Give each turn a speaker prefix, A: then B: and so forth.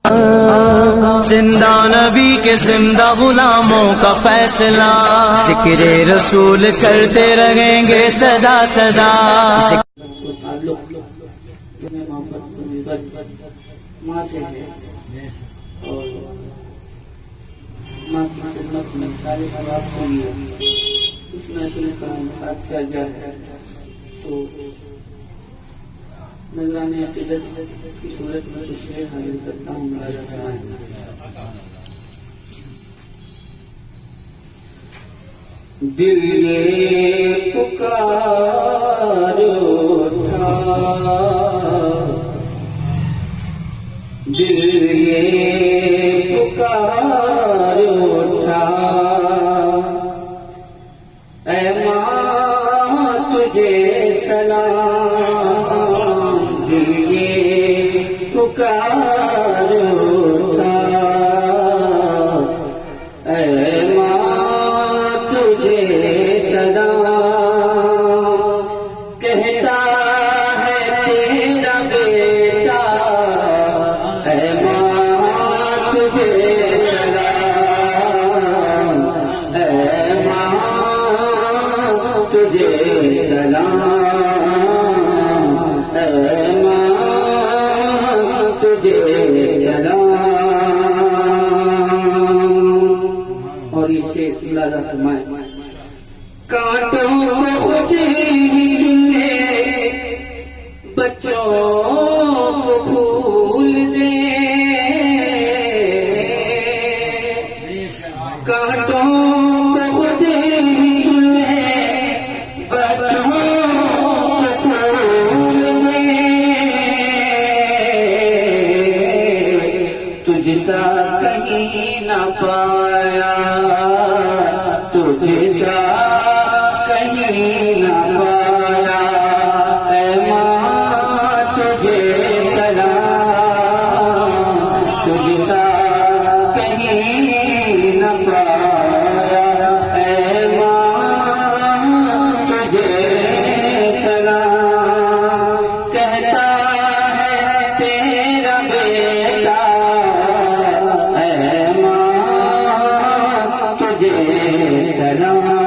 A: जिंदा नबी के जिंदा गुलामों का फैसला, जिक्र रसूल करते रहेंगे सदा सदा।
B: माँ से है और माँ की खिदमत में सारे सवाब के लिए इसमें साथ किया जाए तो नजराने अकीदत की सूरत में तो शेर हाजिर करता हूँ। दिल ये पुकारो था, दिल ये पुकारो था, ऐ माँ तुझे सलाम। दिल ये पुकारो था, ऐ माँ तुझे सलाम। कहता है तेरा बेटा, ऐ माँ तुझे सलाम, ऐ माँ तुझे सलाम, ऐ माँ तुझे सलाम। और इसे इलाजा फरमाए, कांटों को खुद ही चुने, बच्चों को फूल दे, कांटों को खुद ही चुने, बच्चों को फूल दे। तुझसा कहीं न पाया, तुझसा कहीं न